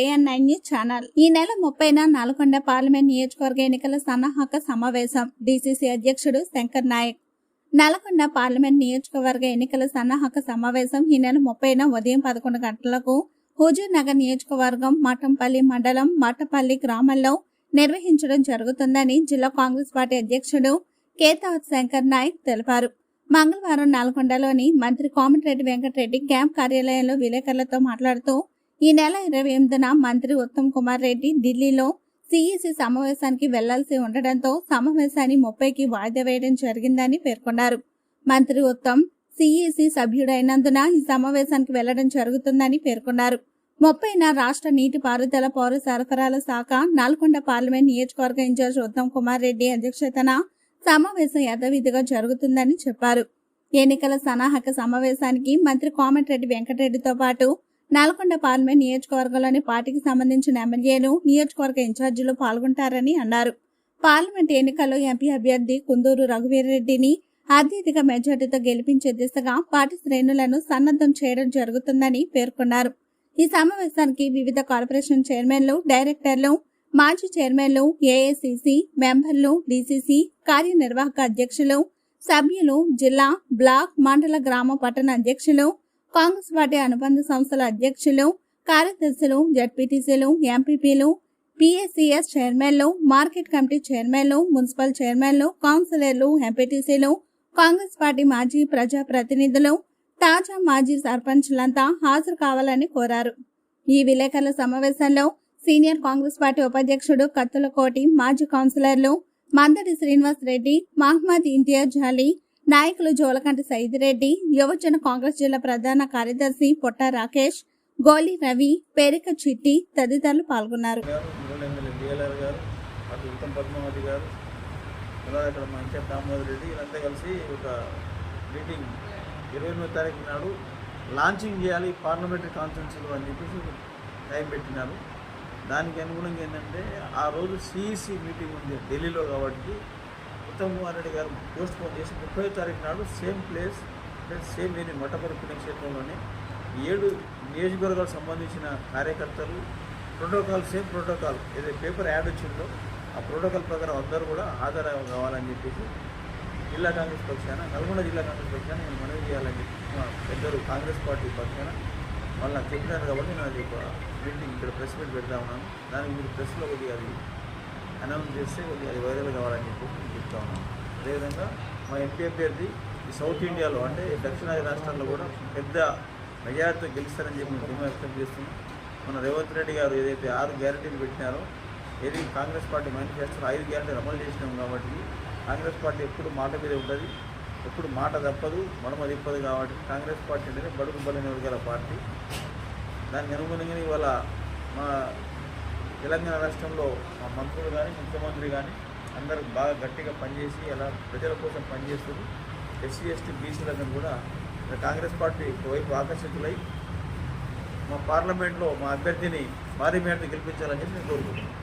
JN9 news channel. ఈ నెల 30న Nalgonda parliament నియోజకవర్గ ఎన్నికల సన్నాహక సమావేశం. DCC అధ్యక్షుడు శంకర్ నాయక్. నల్గొండ పార్లమెంట్ నియోజకవర్గ ఎన్నికల సన్నాహక సమావేశం ఈ నెల 30న ఉదయం 11 గంటలకు హుజూర్ నగర్ నియోజకవర్గం మఠంపల్లి మండలం మట్టపల్లి గ్రామంలో నిర్వహించడం జరుగుతుందని జిల్లా కాంగ్రెస్ పార్టీ అధ్యక్షుడు కేతావత్ శంకర్ నాయక్ తెలిపారు. మంగళవారం నల్గొండలోని మంత్రి కోమటిరెడ్డి వెంకటరెడ్డి క్యాంప్ కార్యాలయంలో విలేకరులతో మాట్లాడుతూ ఈ నెల 28న మంత్రి ఉత్తమ్ కుమార్ రెడ్డి ఢిల్లీలో CEC సమావేశానికి వెళ్లాల్సి ఉండడంతో సమావేశాన్ని 30కి వాయిదా వేయడం జరిగిందని పేర్కొన్నారు. మంత్రి ఉత్తమ్ CEC సభ్యుడైనందున ఈ సమావేశానికి వెళ్లడం జరుగుతుందని పేర్కొన్నారు. 30న రాష్ట్ర నీటిపారుదల పౌర సరఫరాల శాఖ నల్గొండ పార్లమెంట్ నియోజకవర్గ ఇన్ఛార్జ్ ఉత్తమ్ కుమార్ రెడ్డి అధ్యక్షతన సమావేశం యథావిధిగా జరుగుతుందని చెప్పారు. ఎన్నికల సన్నాహక సమావేశానికి మంత్రి కోమటిరెడ్డి వెంకటరెడ్డితో పాటు నల్గొండ పార్లమెంట్ నియోజకవర్గంలోని పార్టీకి సంబంధించిన ఎమ్మెల్యేలు, నియోజకవర్గ ఇన్ఛార్జీలు పాల్గొంటారని అన్నారు. పార్లమెంట్ ఎన్నికల్లో ఎంపీ అభ్యర్థి కుందూరు రఘువీర్రెడ్డిని అత్యధిక మెజార్టీతో గెలిపించే దిశగా పార్టీ శ్రేణులను సన్నద్ధం చేయడం జరుగుతుందని పేర్కొన్నారు. ఈ సమావేశానికి వివిధ కార్పొరేషన్ చైర్మన్లు, డైరెక్టర్లు, మాజీ చైర్మన్లు, AICC మెంబర్లు, DCC కార్యనిర్వాహక అధ్యక్షులు, సభ్యులు, జిల్లా, బ్లాక్, మండల, గ్రామ, పట్టణ అధ్యక్షులు, కాంగ్రెస్ పార్టీ అనుబంధ సంస్థల అధ్యక్షులు, కార్యదర్శులు, జడ్పీటీసీలు, ఎంపీపీలు, PACS చైర్మన్లు, మార్కెట్ కమిటీ చైర్మన్లు, మున్సిపల్ చైర్మన్లు, కౌన్సిలర్లు, ఎంపీటీసీలు, కాంగ్రెస్ పార్టీ మాజీ ప్రజా ప్రతినిధులు, తాజా మాజీ సర్పంచ్లంతా హాజరు కావాలని కోరారు. ఈ విలేకరుల సమావేశంలో సీనియర్ కాంగ్రెస్ పార్టీ ఉపాధ్యక్షుడు కత్తులకోటి, మాజీ కౌన్సిలర్లు మందడి శ్రీనివాస్ రెడ్డి, మహమ్మద్ ఇంతియాజ్ అలీ, నాయకులు జోలకంటి సైదిరెడ్డి, యువజన కాంగ్రెస్ జిల్లా ప్రధాన కార్యదర్శి పొట్ట రాకేష్, గోలి రవి, పేరిక చిట్టి తదితరులు పాల్గొన్నారు. లాంచింగ్ చేయాలి పార్లమెంటరీ కాన్ఫరెన్స్లు అని చెప్పేసి టైం పెట్టినారు. దానికి అనుగుణంగా ఏంటంటే ఆ రోజు CEC మీటింగ్ ఉంది ఢిల్లీలో కాబట్టి ఉత్తమ్ కుమార్ రెడ్డి గారు పోస్ట్ పోన్ చేసి 30వ తారీఖు నాడు సేమ్ ప్లేస్ సేమ్ వేరే మట్టపల్లి పుణ్యక్షేత్రంలోనే 7 నియోజకవర్గాలకు సంబంధించిన కార్యకర్తలు సేమ్ ప్రోటోకాల్ ఏదైతే పేపర్ యాడ్ వచ్చిందో ఆ ప్రోటోకాల్ ప్రకారం అందరూ కూడా హాజరు కావాలని చెప్పేసి జిల్లా కాంగ్రెస్ పక్షాన నల్గొండ జిల్లా కాంగ్రెస్ పక్షాన నేను మనవి చేయాలని చెప్పి మా పెద్దలు కాంగ్రెస్ పార్టీ పక్షాన వాళ్ళు నాకు చెప్పినారు కాబట్టి నేను అది ఒక మీటింగ్ ఇక్కడ ప్రెస్ మీట్ పెడతా ఉన్నాను. దానికి మీరు ప్రెస్లో కొద్దిగా అది అనౌన్స్ చేస్తే కొద్దిగా అది వైరల్ కావాలని చెప్పి నేను చెప్తా ఉన్నాను. అదేవిధంగా మా ఎంపీ అభ్యర్థి ఈ సౌత్ ఇండియాలో అంటే దక్షిణాది రాష్ట్రాల్లో కూడా పెద్ద మెజార్టీతో గెలుస్తారని చెప్పి మేము ధీమా వ్యక్తం చేస్తున్నాం. మన రేవంత్ రెడ్డి గారు ఏదైతే 6 గ్యారెంటీలు పెట్టినారో ఏది కాంగ్రెస్ పార్టీ మేనిఫెస్టోలో 5 గ్యారెంటీలు అమలు చేసినాం కాబట్టి కాంగ్రెస్ పార్టీ ఎప్పుడు మాట మీద ఉంటుంది, ఎప్పుడు మాట తప్పదు, మడమ తిప్పదు. కాబట్టి కాంగ్రెస్ పార్టీ అంటేనే బడుగు బలైన వర్గాల పార్టీ. దానికి అనుగుణంగా ఇవాళ మా తెలంగాణ రాష్ట్రంలో మా మంత్రులు కానీ ముఖ్యమంత్రి కానీ అందరూ బాగా గట్టిగా పనిచేసి అలా ప్రజల కోసం పనిచేస్తుంది. SC ST BCలను కూడా కాంగ్రెస్ పార్టీ వైపు ఆకర్షితులై మా పార్లమెంట్లో మా అభ్యర్థిని భారీ మేరకు గెలిపించాలని చెప్పి నేను కోరుకుంటున్నాను.